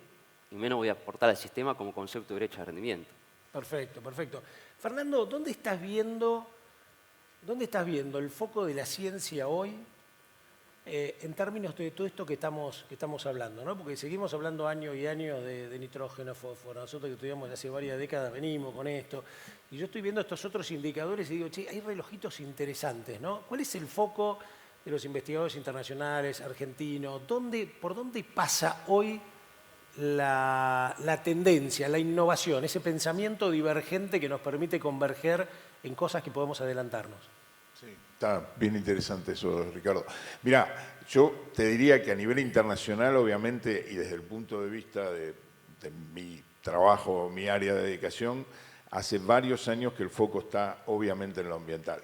y menos voy a aportar al sistema como concepto de brecha de rendimiento. Perfecto, perfecto. Fernando, ¿dónde estás viendo el foco de la ciencia hoy en términos de todo esto que estamos hablando, ¿no? Porque seguimos hablando años y años de nitrógeno, fósforo. Nosotros que estudiamos hace varias décadas venimos con esto. Y yo estoy viendo estos otros indicadores y digo, che, hay relojitos interesantes, ¿no? ¿Cuál es el foco de los investigadores internacionales, argentinos? ¿Por dónde pasa hoy la tendencia, la innovación, ese pensamiento divergente que nos permite converger en cosas que podemos adelantarnos? Sí, está bien interesante eso, Ricardo. Mirá, yo te diría que a nivel internacional, obviamente, y desde el punto de vista de mi trabajo, mi área de dedicación, hace varios años que el foco está obviamente en lo ambiental,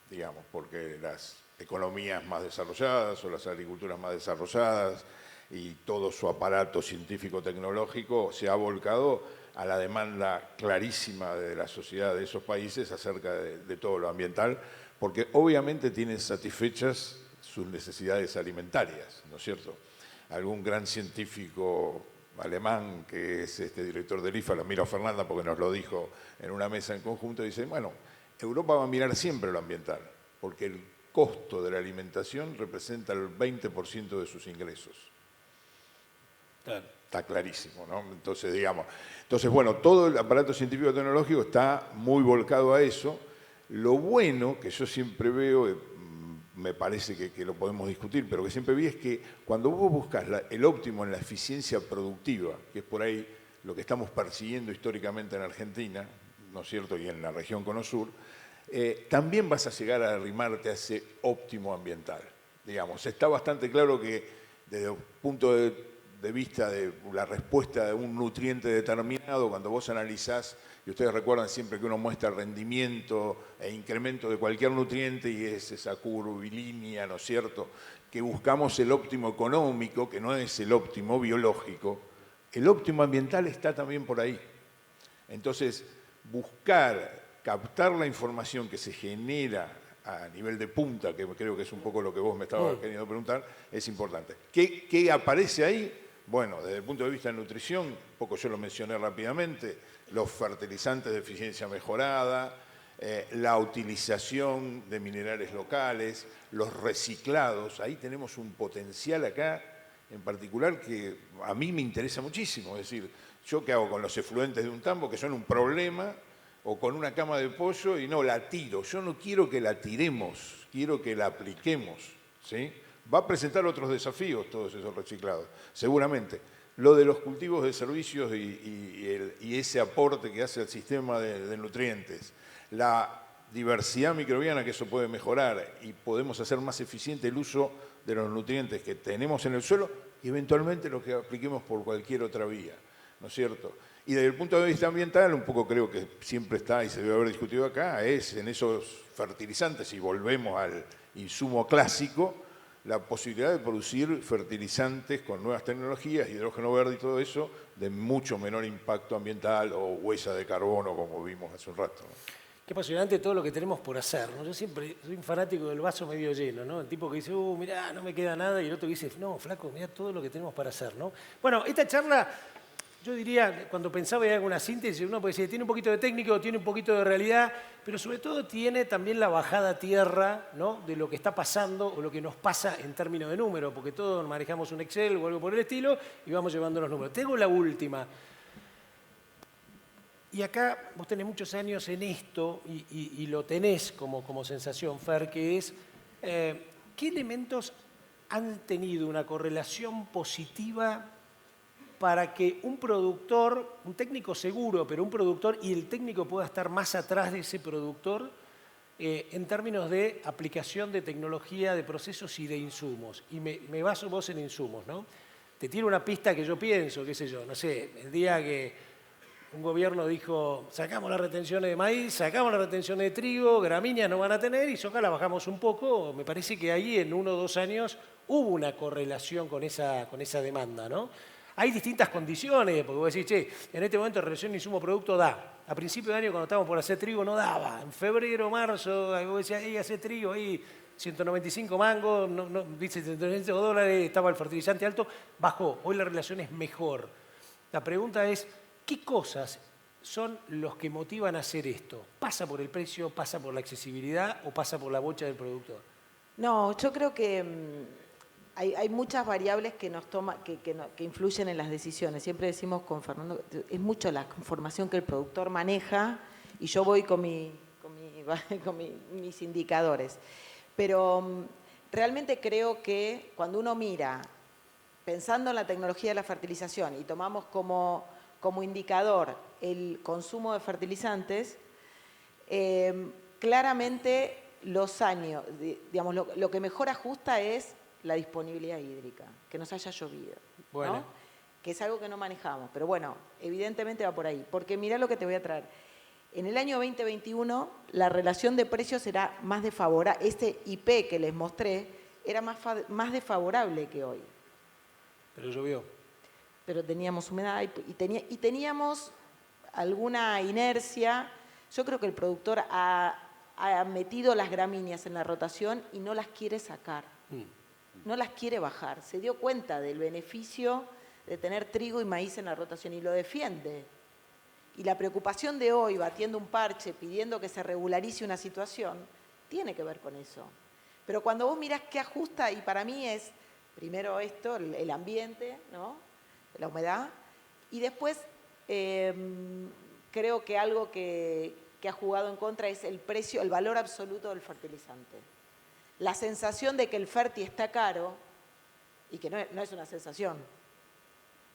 digamos, porque las economías más desarrolladas o las agriculturas más desarrolladas y todo su aparato científico-tecnológico se ha volcado a la demanda clarísima de la sociedad de esos países acerca de todo lo ambiental, porque obviamente tienen satisfechas sus necesidades alimentarias, ¿no es cierto? Algún gran científico alemán, que es director del IFA, lo miro a Fernanda porque nos lo dijo en una mesa en conjunto, dice, bueno, Europa va a mirar siempre lo ambiental, porque el costo de la alimentación representa el 20% de sus ingresos. Claro. Está clarísimo, ¿no? Entonces, digamos, bueno, todo el aparato científico-tecnológico está muy volcado a eso. Lo bueno que yo siempre veo, me parece que lo podemos discutir, pero que siempre vi es que cuando vos buscas el óptimo en la eficiencia productiva, que es por ahí lo que estamos persiguiendo históricamente en Argentina, ¿no es cierto?, y en la región Cono Sur, también vas a llegar a arrimarte a ese óptimo ambiental. Digamos, está bastante claro que desde el punto de vista de la respuesta de un nutriente determinado, cuando vos analizás, y ustedes recuerdan siempre que uno muestra rendimiento e incremento de cualquier nutriente y es esa curvilínea, ¿no es cierto?, que buscamos el óptimo económico, que no es el óptimo biológico, el óptimo ambiental está también por ahí. Entonces, captar la información que se genera a nivel de punta, que creo que es un poco lo que vos me estabas queriendo preguntar, es importante. ¿Qué aparece ahí? Bueno, desde el punto de vista de nutrición, un poco yo lo mencioné rápidamente, los fertilizantes de eficiencia mejorada, la utilización de minerales locales, los reciclados. Ahí tenemos un potencial acá, en particular, que a mí me interesa muchísimo. Es decir, ¿yo qué hago con los efluentes de un tambo, que son un problema, o con una cama de pollo y no la tiro? Yo no quiero que la tiremos, quiero que la apliquemos, ¿sí? Va a presentar otros desafíos todos esos reciclados, seguramente. Lo de los cultivos de servicios y ese aporte que hace al sistema de nutrientes, la diversidad microbiana que eso puede mejorar y podemos hacer más eficiente el uso de los nutrientes que tenemos en el suelo y eventualmente lo que apliquemos por cualquier otra vía, ¿no es cierto? Y desde el punto de vista ambiental, un poco creo que siempre está y se debe haber discutido acá, es en esos fertilizantes, y volvemos al insumo clásico, la posibilidad de producir fertilizantes con nuevas tecnologías, hidrógeno verde y todo eso, de mucho menor impacto ambiental o huella de carbono, como vimos hace un rato, ¿no? Qué apasionante todo lo que tenemos por hacer, ¿no? Yo siempre soy un fanático del vaso medio lleno, ¿no? El tipo que dice, mirá, no me queda nada, y el otro que dice, no, flaco, mirá todo lo que tenemos para hacer, ¿no? Bueno, esta charla, yo diría, cuando pensaba en alguna síntesis, uno puede decir, tiene un poquito de técnico, tiene un poquito de realidad, pero sobre todo tiene también la bajada a tierra, ¿no?, de lo que está pasando o lo que nos pasa en términos de números, porque todos manejamos un Excel o algo por el estilo y vamos llevando los números. Tengo la última. Y acá vos tenés muchos años en esto y lo tenés como sensación, Fer, que es, ¿qué elementos han tenido una correlación positiva para que un productor, un técnico seguro, pero un productor y el técnico pueda estar más atrás de ese productor en términos de aplicación de tecnología, de procesos y de insumos? Y me baso vos en insumos, ¿no? Te tiro una pista que yo pienso, qué sé yo, no sé, el día que un gobierno dijo, sacamos las retenciones de maíz, sacamos las retenciones de trigo, gramíneas no van a tener y soja la bajamos un poco. Me parece que ahí en 1 o 2 años hubo una correlación con esa demanda, ¿no? Hay distintas condiciones, porque vos decís, che, en este momento relación insumo-producto da. A principio de año, cuando estábamos por hacer trigo, no daba. En febrero, marzo, vos decías, hace trigo, ahí 195 mangos, dice 195 dólares, estaba el fertilizante alto, bajó. Hoy la relación es mejor. La pregunta es, ¿qué cosas son los que motivan a hacer esto? ¿Pasa por el precio, pasa por la accesibilidad o pasa por la bocha del productor? No, yo creo que hay muchas variables que influyen en las decisiones. Siempre decimos con Fernando, es mucho la información que el productor maneja y yo voy con mis indicadores. Pero realmente creo que cuando uno mira, pensando en la tecnología de la fertilización y tomamos como indicador el consumo de fertilizantes, claramente los años, digamos, lo que mejor ajusta es la disponibilidad hídrica, que nos haya llovido, bueno, ¿no? Que es algo que no manejamos, pero bueno, evidentemente va por ahí, porque mirá lo que te voy a traer. En el año 2021 la relación de precios era más desfavorable, este IP que les mostré era más desfavorable que hoy. Pero llovió. Pero teníamos humedad y teníamos alguna inercia. Yo creo que el productor ha metido las gramíneas en la rotación y no las quiere sacar, no las quiere bajar. Se dio cuenta del beneficio de tener trigo y maíz en la rotación y lo defiende. Y la preocupación de hoy, batiendo un parche, pidiendo que se regularice una situación, tiene que ver con eso. Pero cuando vos mirás qué ajusta, y para mí es primero esto, el ambiente, ¿no? La humedad, y después creo que algo que ha jugado en contra es el precio, el valor absoluto del fertilizante. La sensación de que el ferti está caro, y que no es una sensación,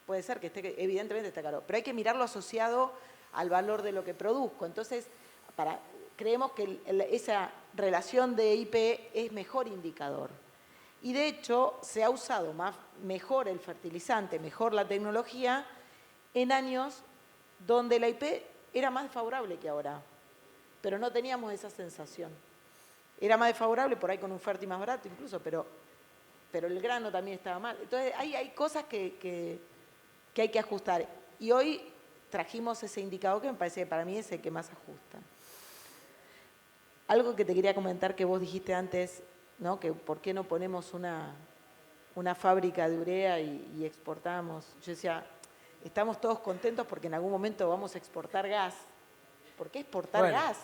puede ser que evidentemente está caro, pero hay que mirarlo asociado al valor de lo que produzco. Entonces, creemos que esa relación de IP es mejor indicador. Y de hecho, se ha usado mejor el fertilizante, mejor la tecnología, en años donde la IP era más desfavorable que ahora. Pero no teníamos esa sensación. Era más desfavorable por ahí con un fértil más barato incluso, pero el grano también estaba mal. Entonces, hay cosas que hay que ajustar. Y hoy trajimos ese indicador que me parece que para mí es el que más ajusta. Algo que te quería comentar que vos dijiste antes, ¿no? Que por qué no ponemos una fábrica de urea y exportamos. Yo decía, estamos todos contentos porque en algún momento vamos a exportar gas. ¿Por qué exportar gas?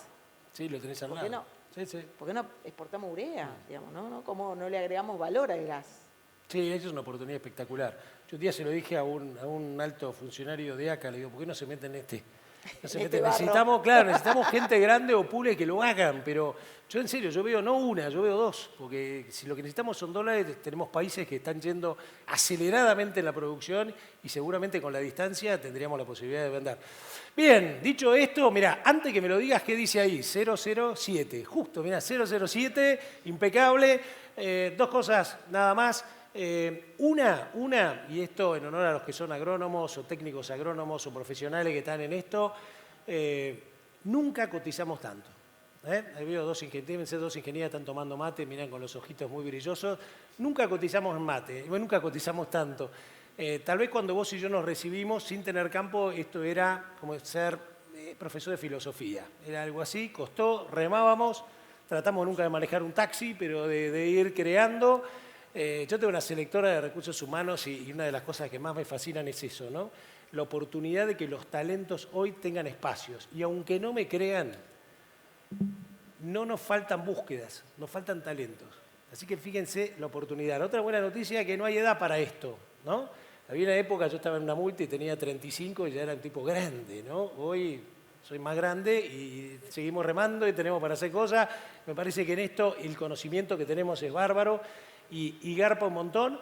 Sí, lo tenés al lado. ¿Por qué no? Sí. ¿Por qué no exportamos urea? Digamos, ¿no? ¿Cómo no le agregamos valor al gas? Sí, eso es una oportunidad espectacular. Yo un día se lo dije a un alto funcionario de ACA, le digo, ¿por qué no se meten en este? No se meten. Necesitamos gente grande o pule que lo hagan, pero yo en serio, yo veo no una, yo veo dos, porque si lo que necesitamos son dólares, tenemos países que están yendo aceleradamente en la producción y seguramente con la distancia tendríamos la posibilidad de vender. Bien, dicho esto, mira, antes que me lo digas, ¿qué dice ahí? 007, justo, mira, 007, impecable. Dos cosas nada más. Una, y esto en honor a los que son agrónomos o técnicos agrónomos o profesionales que están en esto, nunca cotizamos tanto. Ahí veo dos ingenieras están tomando mate, miran con los ojitos muy brillosos. Nunca cotizamos en mate, nunca cotizamos tanto. Tal vez cuando vos y yo nos recibimos sin tener campo, esto era como ser profesor de filosofía. Era algo así, costó, remábamos, tratamos nunca de manejar un taxi, pero de ir creando. Yo tengo una selectora de recursos humanos y una de las cosas que más me fascinan es eso, ¿no? La oportunidad de que los talentos hoy tengan espacios. Y aunque no me crean, no nos faltan búsquedas, nos faltan talentos. Así que fíjense la oportunidad. La otra buena noticia es que no hay edad para esto, ¿no? Había una época, yo estaba en una multa y tenía 35 y ya era un tipo grande, ¿no? Hoy soy más grande y seguimos remando y tenemos para hacer cosas. Me parece que en esto el conocimiento que tenemos es bárbaro. Y garpa un montón.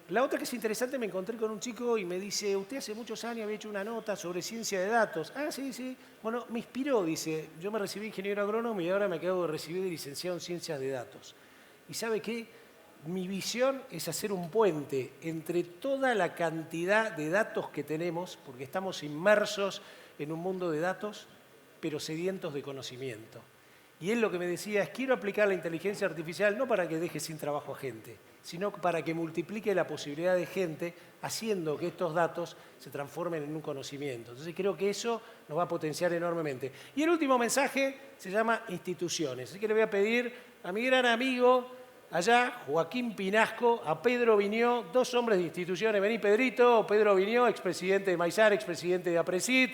La otra que es interesante, me encontré con un chico y me dice, usted hace muchos años había hecho una nota sobre ciencia de datos. Ah, sí. Bueno, me inspiró, dice, yo me recibí ingeniero agrónomo y ahora me acabo de recibir de licenciado en ciencias de datos. ¿Y sabe qué? mi visión es hacer un puente entre toda la cantidad de datos que tenemos, porque estamos inmersos en un mundo de datos, pero sedientos de conocimiento. Y él lo que me decía es, quiero aplicar la inteligencia artificial no para que deje sin trabajo a gente, sino para que multiplique la posibilidad de gente haciendo que estos datos se transformen en un conocimiento. Entonces creo que eso nos va a potenciar enormemente. Y el último mensaje se llama instituciones. Así que le voy a pedir a mi gran amigo allá, Joaquín Pinasco, a Pedro Viñó, dos hombres de instituciones. Vení, Pedrito. Pedro Viñó, expresidente de Maizar, expresidente de APRESID,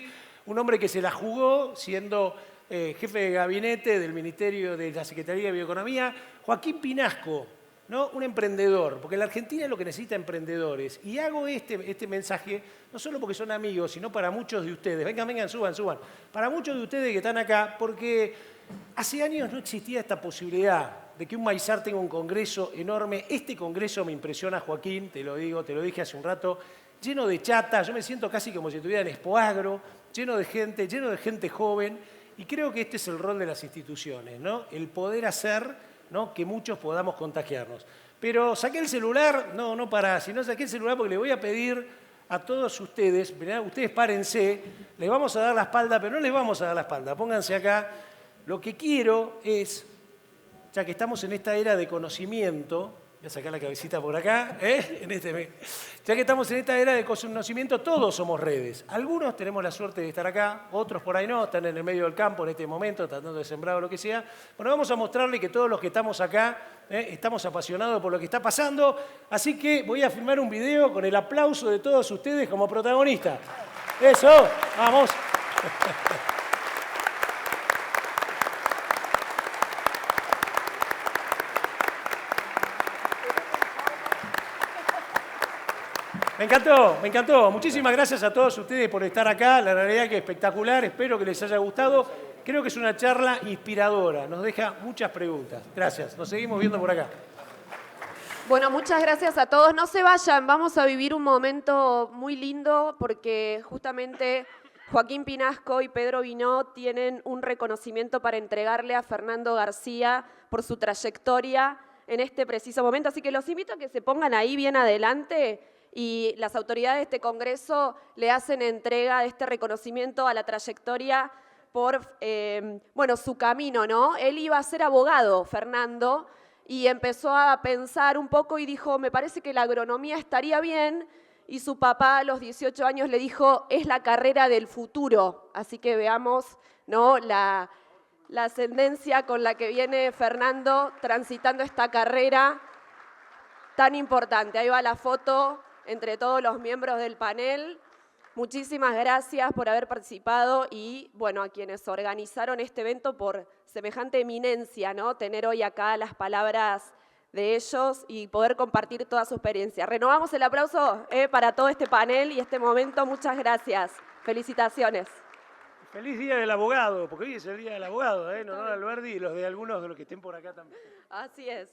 un hombre que se la jugó siendo jefe de gabinete del Ministerio de la Secretaría de Bioeconomía. Joaquín Pinasco, ¿no? Un emprendedor, porque la Argentina es lo que necesita emprendedores. Y hago este mensaje no solo porque son amigos, sino para muchos de ustedes. Vengan, suban. Para muchos de ustedes que están acá, porque hace años no existía esta posibilidad de que un Maizar tenga un congreso enorme. Este congreso me impresiona, Joaquín, te lo digo, te lo dije hace un rato, lleno de chatas. Yo me siento casi como si estuviera en Expoagro, lleno de gente joven. Y creo que este es el rol de las instituciones, ¿no? El poder hacer, ¿no?, que muchos podamos contagiarnos. Pero saqué el celular, no para, sino saqué el celular porque le voy a pedir a todos ustedes, ¿verdad? Ustedes párense, les vamos a dar la espalda, pero no les vamos a dar la espalda, pónganse acá. Lo que quiero es, ya que estamos en esta era de conocimiento, voy a sacar la cabecita por acá, ya que estamos en esta era de conocimiento, todos somos redes. Algunos tenemos la suerte de estar acá, otros por ahí no, están en el medio del campo en este momento, tratando de sembrar o lo que sea. Bueno, vamos a mostrarle que todos los que estamos acá estamos apasionados por lo que está pasando, así que voy a filmar un video con el aplauso de todos ustedes como protagonistas. ¡Eso! ¡Vamos! Me encantó. Muchísimas gracias a todos ustedes por estar acá. La realidad que es espectacular. Espero que les haya gustado. Creo que es una charla inspiradora. Nos deja muchas preguntas. Gracias. Nos seguimos viendo por acá. Bueno, muchas gracias a todos. No se vayan. Vamos a vivir un momento muy lindo porque justamente Joaquín Pinasco y Pedro Viñó tienen un reconocimiento para entregarle a Fernando García por su trayectoria en este preciso momento. Así que los invito a que se pongan ahí bien adelante. Y las autoridades de este Congreso le hacen entrega de este reconocimiento a la trayectoria por su camino, ¿no? Él iba a ser abogado, Fernando, y empezó a pensar un poco y dijo, me parece que la agronomía estaría bien, y su papá a los 18 años le dijo, es la carrera del futuro. Así que veamos, ¿no?, la ascendencia con la que viene Fernando transitando esta carrera tan importante. Ahí va la foto entre todos los miembros del panel. Muchísimas gracias por haber participado y, bueno, a quienes organizaron este evento por semejante eminencia, ¿no? Tener hoy acá las palabras de ellos y poder compartir toda su experiencia. Renovamos el aplauso para todo este panel y este momento. Muchas gracias. Felicitaciones. Feliz Día del Abogado, porque hoy es el Día del Abogado, en honor a Alberdi y los de algunos de los que estén por acá también. Así es.